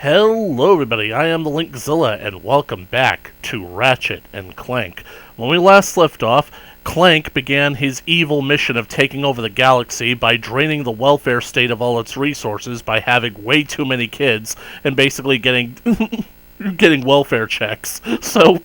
Hello everybody, I am the Linkzilla, and welcome back to Ratchet and Clank. When we last left off, Clank began his evil mission of taking over the galaxy by draining the welfare state of all its resources by having way too many kids and basically getting welfare checks. So,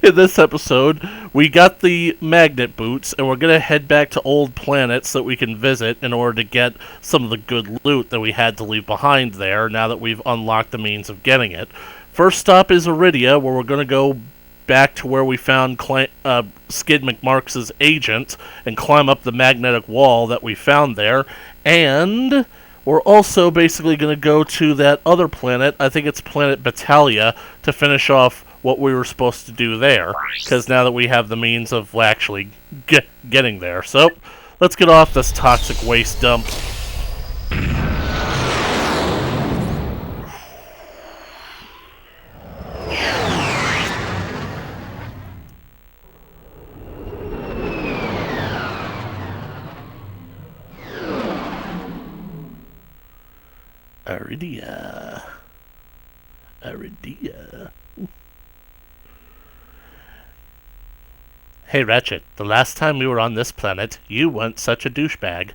in this episode, we got the magnet boots, and we're going to head back to old planets that we can visit in order to get some of the good loot that we had to leave behind there, now that we've unlocked the means of getting it. First stop is Iridia, where we're going to go back to where we found Skid McMarks' agent, and climb up the magnetic wall that we found there, and we're also basically going to go to that other planet, I think it's planet Battalia, to finish off what we were supposed to do there, because now that we have the means of actually getting there. So, let's get off this toxic waste dump. Iridia. Hey Ratchet, the last time we were on this planet, you weren't such a douchebag.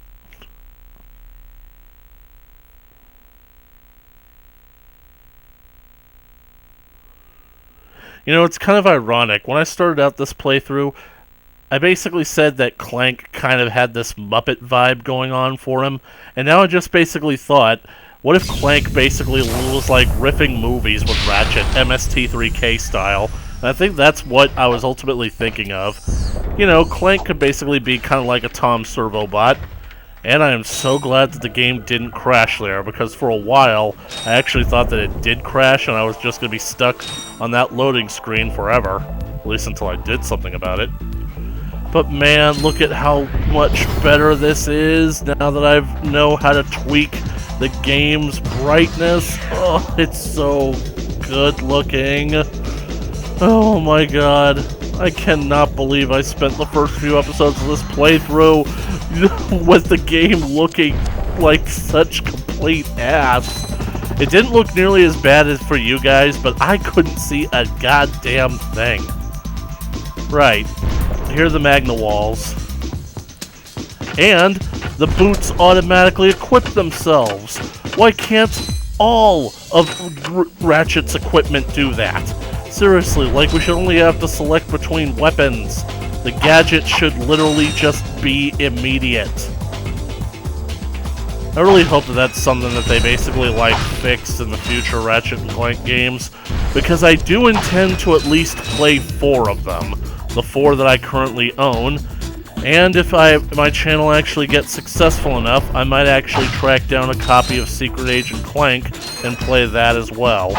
You know, it's kind of ironic. When I started out this playthrough, I basically said that Clank kind of had this Muppet vibe going on for him, and now I just basically thought, what if Clank basically was like riffing movies with Ratchet, MST3K style? And I think that's what I was ultimately thinking of. You know, Clank could basically be kind of like a Tom Servo bot. And I am so glad that the game didn't crash there, because for a while, I actually thought that it did crash and I was just going to be stuck on that loading screen forever. At least until I did something about it. But man, look at how much better this is now that I know how to tweak the game's brightness. Oh, it's so good looking. Oh my god. I cannot believe I spent the first few episodes of this playthrough with the game looking like such complete ass. It didn't look nearly as bad as for you guys, but I couldn't see a goddamn thing. Right. Here are the Magna Walls. And the boots automatically equip themselves. Why can't all of Ratchet's equipment do that? Seriously, like we should only have to select between weapons. The gadget should literally just be immediate. I really hope that that's something that they basically like fix in the future Ratchet and Clank games, because I do intend to at least play 4 of them. The 4 that I currently own, and if my channel actually gets successful enough, I might actually track down a copy of Secret Agent Clank and play that as well.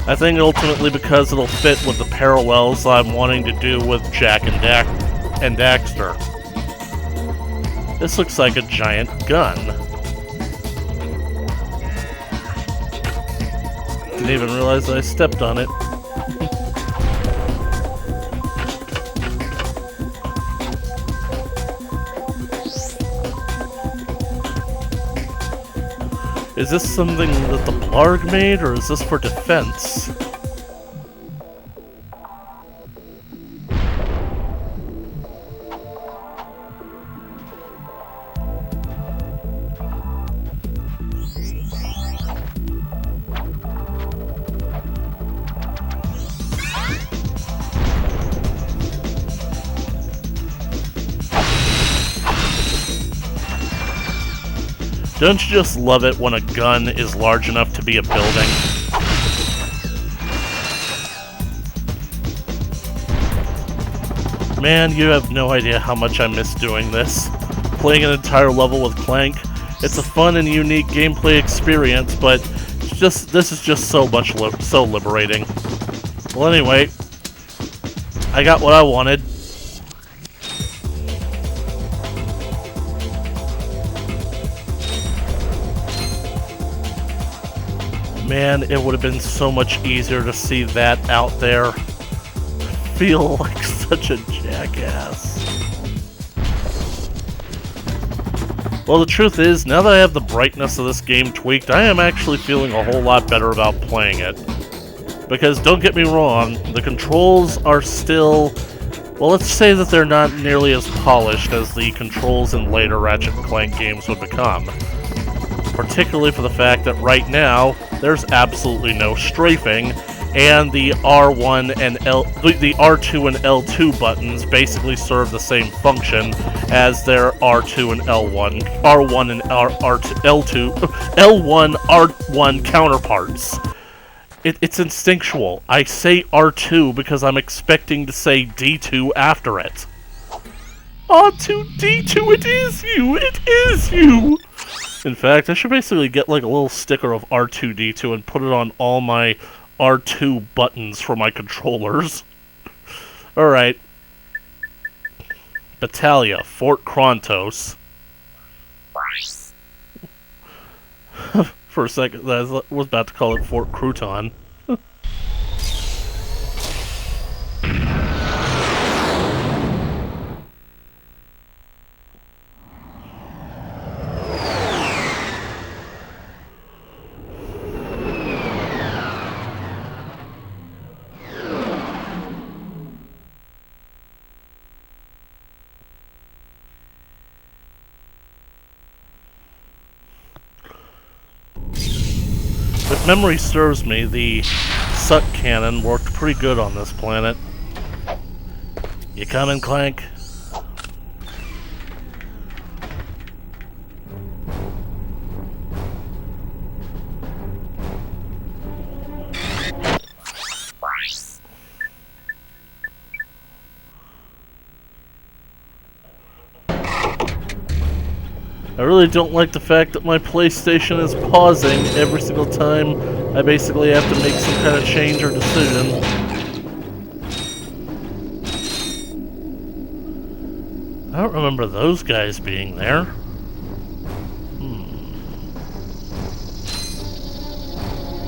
I think ultimately because it'll fit with the parallels I'm wanting to do with Jak and Daxter. This looks like a giant gun. Didn't even realize I stepped on it. Is this something that the Blarg made, or is this for defense? Don't you just love it when a gun is large enough to be a building? Man, you have no idea how much I miss doing this. Playing an entire level with Clank. It's a fun and unique gameplay experience, but this is just so liberating. Well, anyway, I got what I wanted. Man, it would have been so much easier to see that out there. Feel like such a jackass. Well, the truth is, now that I have the brightness of this game tweaked, I am actually feeling a whole lot better about playing it. Because, don't get me wrong, the controls are still... Well, let's say that they're not nearly as polished as the controls in later Ratchet and Clank games would become. Particularly for the fact that right now, there's absolutely no strafing, and the R1 and the R2 and L2 buttons basically serve the same function as their R2 and L1, R1 and L2, L1, R1 counterparts. It's instinctual. I say R2 because I'm expecting to say D2 after it. R2, D2, it is you! It is you! In fact, I should basically get like a little sticker of R2-D2 and put it on all my R2 buttons for my controllers. Alright. Battalia, Fort Krontos. For a second, I was about to call it Fort Crouton. If memory serves me, the Suck Cannon worked pretty good on this planet. You coming, Clank? I really don't like the fact that my PlayStation is pausing every single time I basically have to make some kind of change or decision. I don't remember those guys being there.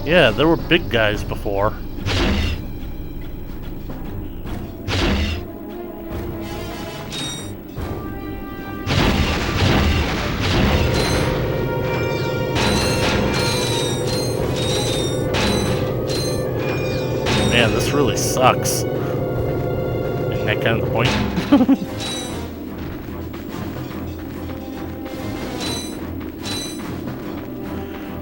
Yeah, there were big guys before. Man, this really sucks. Isn't that kind of the point?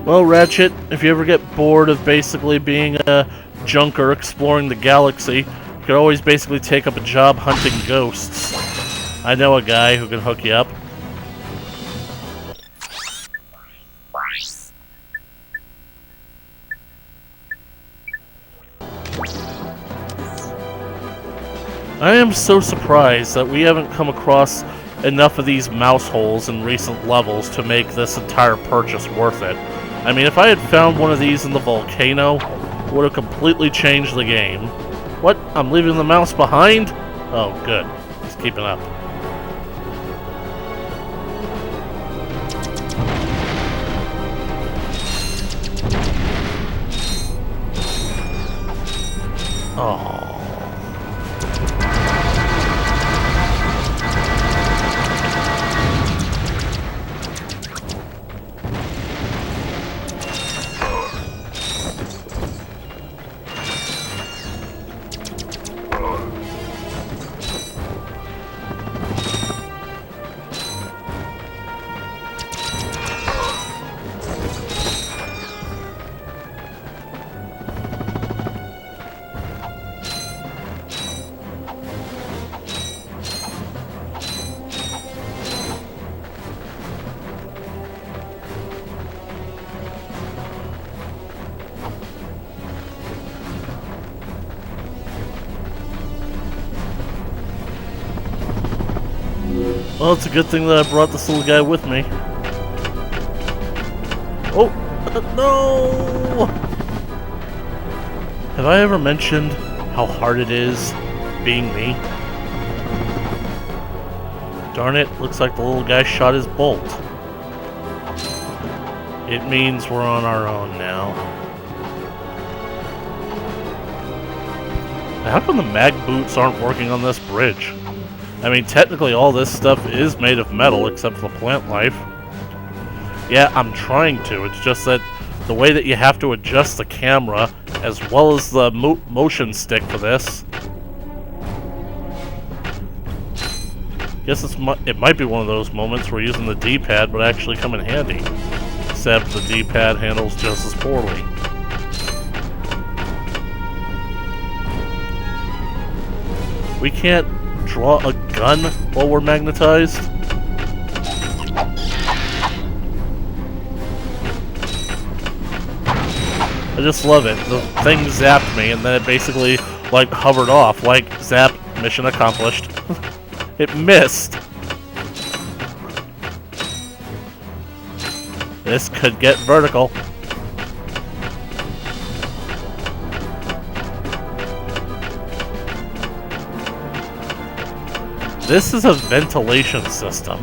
Well, Ratchet, if you ever get bored of basically being a junker exploring the galaxy, you could always basically take up a job hunting ghosts. I know a guy who can hook you up. I am so surprised that we haven't come across enough of these mouse holes in recent levels to make this entire purchase worth it. I mean, if I had found one of these in the volcano, it would have completely changed the game. What? I'm leaving the mouse behind? Oh, good. He's keeping up. Oh. Well, it's a good thing that I brought this little guy with me. Oh, no! Have I ever mentioned how hard it is being me? Darn it, looks like the little guy shot his bolt. It means we're on our own now. How come the mag boots aren't working on this bridge? I mean, technically all this stuff is made of metal except for the plant life. Yeah, I'm trying to. It's just that the way that you have to adjust the camera as well as the motion stick for this. Guess it might be one of those moments where using the D-pad would actually come in handy. Except the D-pad handles just as poorly. We can't draw a gun while we're magnetized? I just love it. The thing zapped me and then it basically, like, hovered off. Like, zap, mission accomplished. It missed. This could get vertical. This is a ventilation system.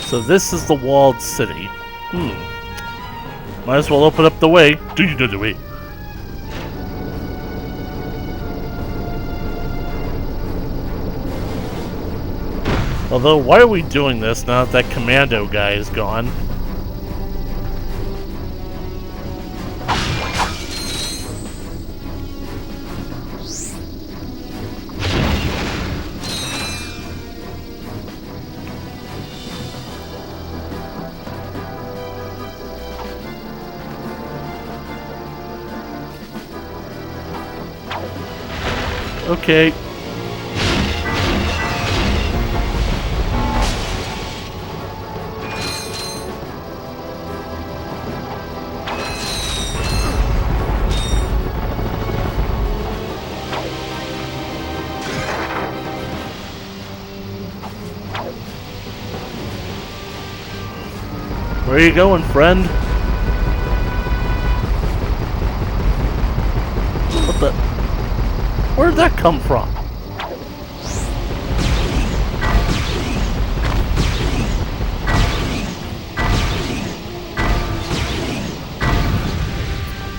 So this is the walled city. Might as well open up the way. Do you know the way? Although, why are we doing this now that that commando guy is gone? Okay. Where are you going, friend? What the? Where'd that come from?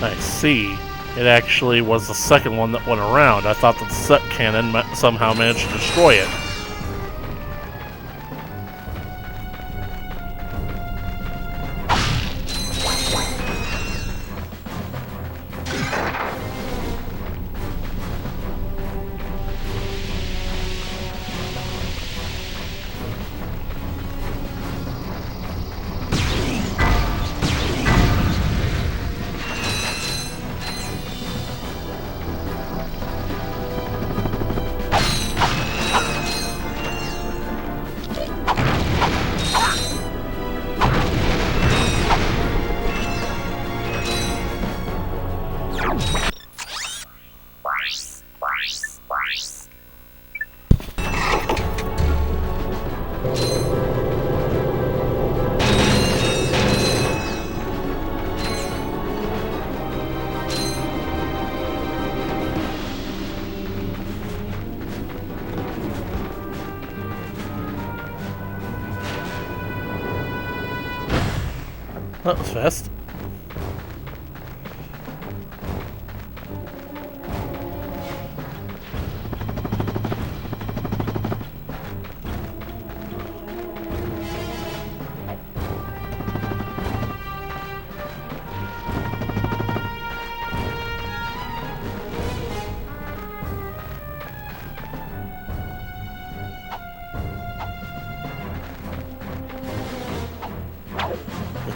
I see. It actually was the second one that went around. I thought that the set cannon somehow managed to destroy it. That was fast.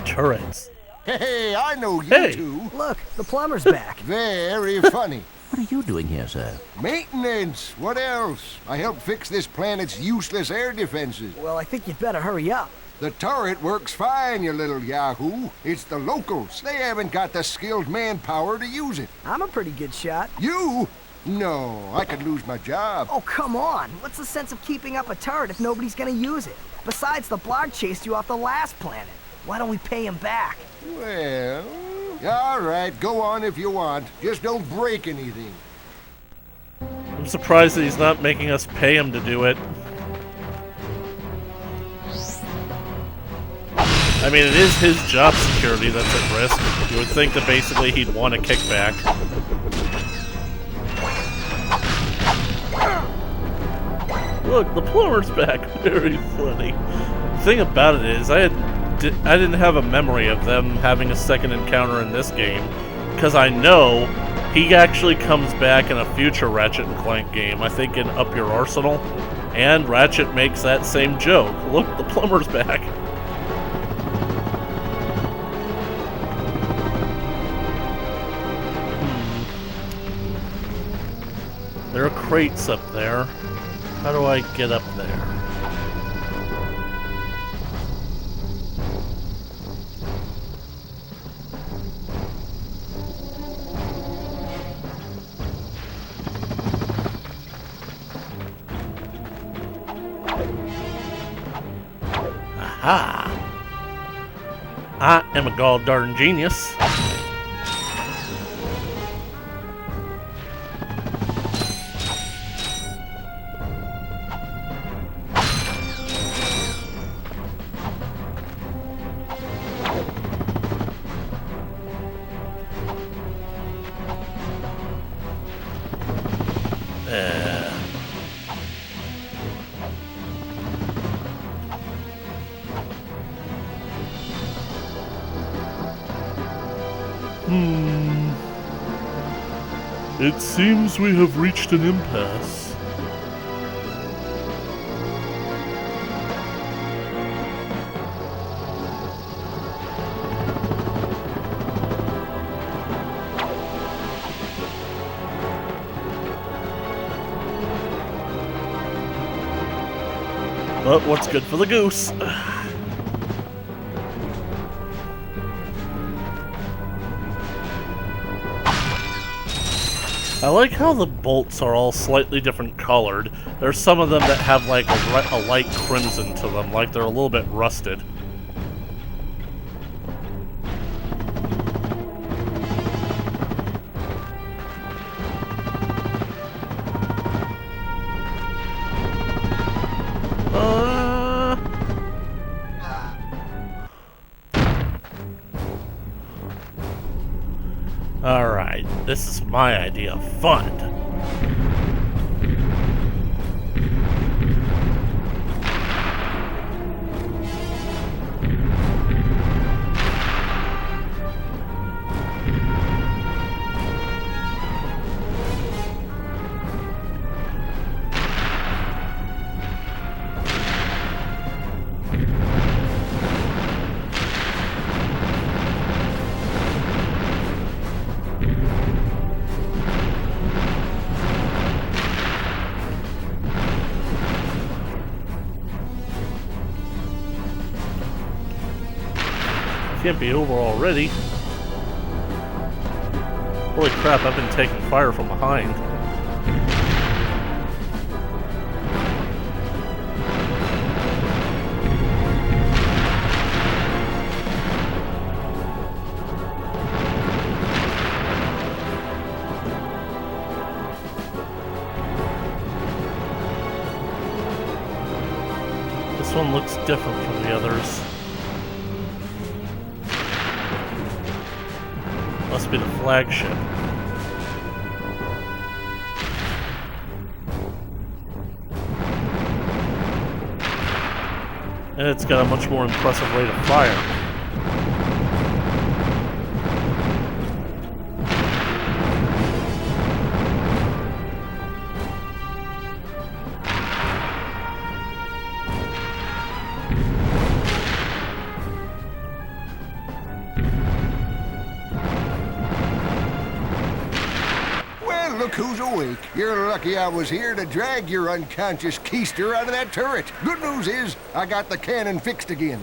Turrets. Hey, I know you Hey. two. Look, the plumber's back. Very funny. What are you doing here, sir? Maintenance. What else? I helped fix this planet's useless air defenses. Well, I think you'd better hurry up. The turret works fine, you little yahoo. It's the locals. They haven't got the skilled manpower to use it. I'm a pretty good shot. You? No, I could lose my job. Oh, come on. What's the sense of keeping up a turret if nobody's gonna use it? Besides, the blog chased you off the last planet. Why don't we pay him back? Well, all right, go on if you want. Just don't break anything. I'm surprised that he's not making us pay him to do it. I mean, it is his job security that's at risk. You would think that basically he'd want a kickback. Look, the plumber's back. Very funny. The thing about it is, I didn't have a memory of them having a second encounter in this game, because I know he actually comes back in a future Ratchet and Clank game, I think in Up Your Arsenal, and Ratchet makes that same joke. Look, the plumber's back. There are crates up there. How do I get up there? Aha! I am a gall-darn genius. It seems we have reached an impasse. But what's good for the goose? I like how the bolts are all slightly different colored. There's some of them that have like a light crimson to them, like they're a little bit rusted. Alright, this is my idea of fun. Can't be over already. Holy crap, I've been taking fire from behind. This one looks different from the others. Must be the flagship. And it's got a much more impressive rate of fire. look who's awake. You're lucky I was here to drag your unconscious keister out of that turret. Good news is, I got the cannon fixed again.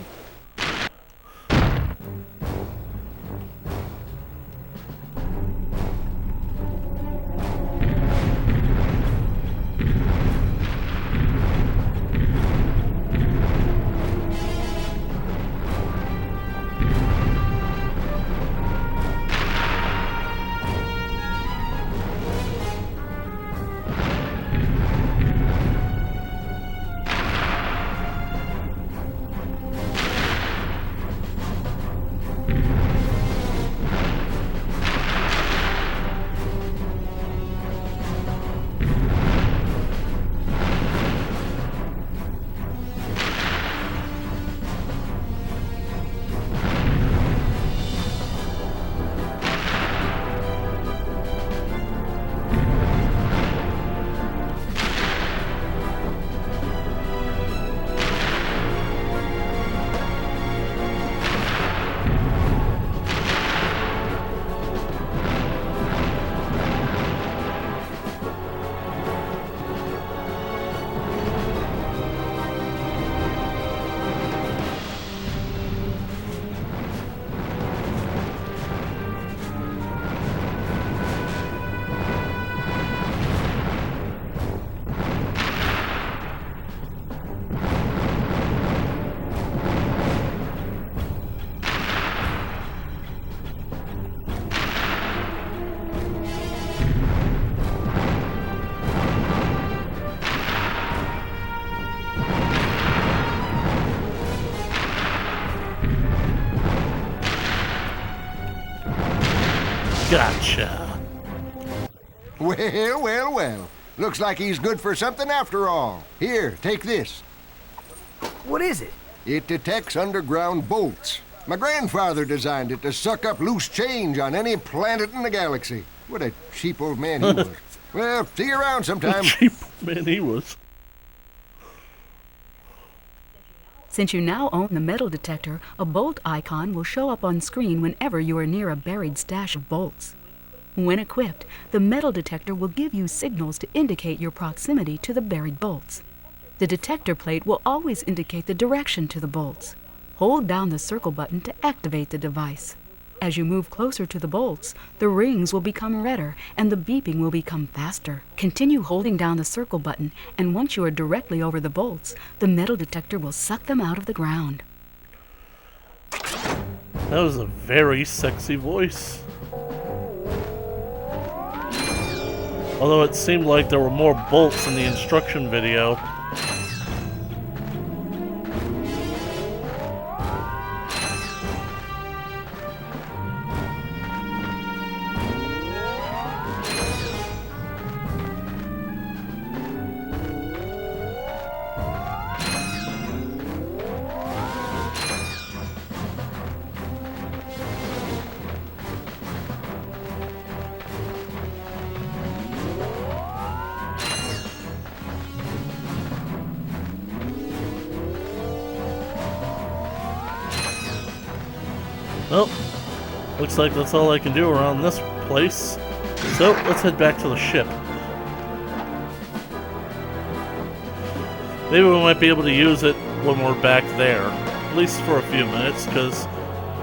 Gotcha. Well, well, well. Looks like he's good for something after all. Here, take this. What is it? It detects underground bolts. My grandfather designed it to suck up loose change on any planet in the galaxy. What a cheap old man he was. Well, see you around sometime. Cheap man he was. Since you now own the metal detector, a bolt icon will show up on screen whenever you are near a buried stash of bolts. When equipped, the metal detector will give you signals to indicate your proximity to the buried bolts. The detector plate will always indicate the direction to the bolts. Hold down the circle button to activate the device. As you move closer to the bolts, the rings will become redder and the beeping will become faster. Continue holding down the circle button, and once you are directly over the bolts, the metal detector will suck them out of the ground. That was a very sexy voice. Although it seemed like there were more bolts in the instruction video. Well, looks like that's all I can do around this place. So, let's head back to the ship. Maybe we might be able to use it when we're back there. At least for a few minutes, because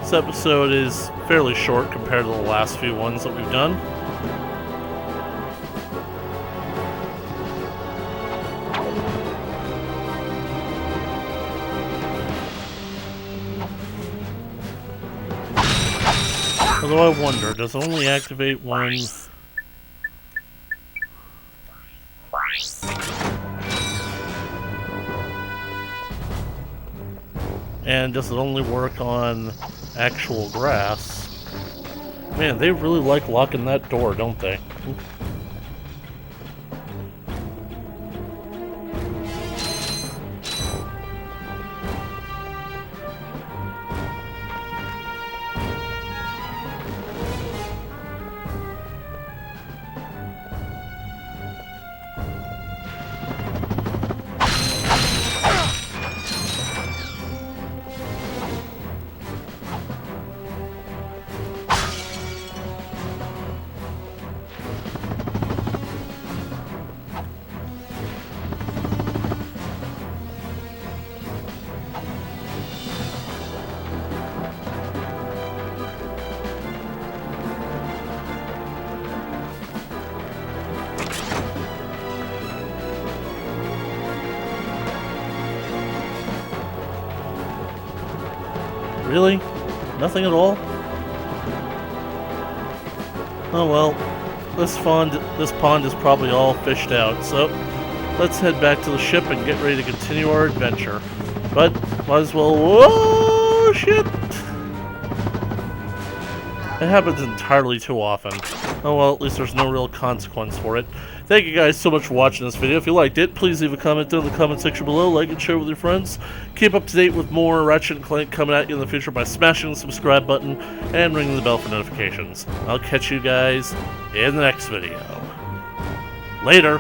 this episode is fairly short compared to the last few ones that we've done. Although I wonder, does it only activate when... And does it only work on actual grass? Man, they really like locking that door, don't they? Really? Nothing at all? Oh well, this pond is probably all fished out, so let's head back to the ship and get ready to continue our adventure. But, might as well... Whoa, shit! It happens entirely too often. Oh well, at least there's no real consequence for it. Thank you guys so much for watching this video. If you liked it, please leave a comment down in the comment section below, like and share with your friends. Keep up to date with more Ratchet and Clank coming at you in the future by smashing the subscribe button and ringing the bell for notifications. I'll catch you guys in the next video. Later!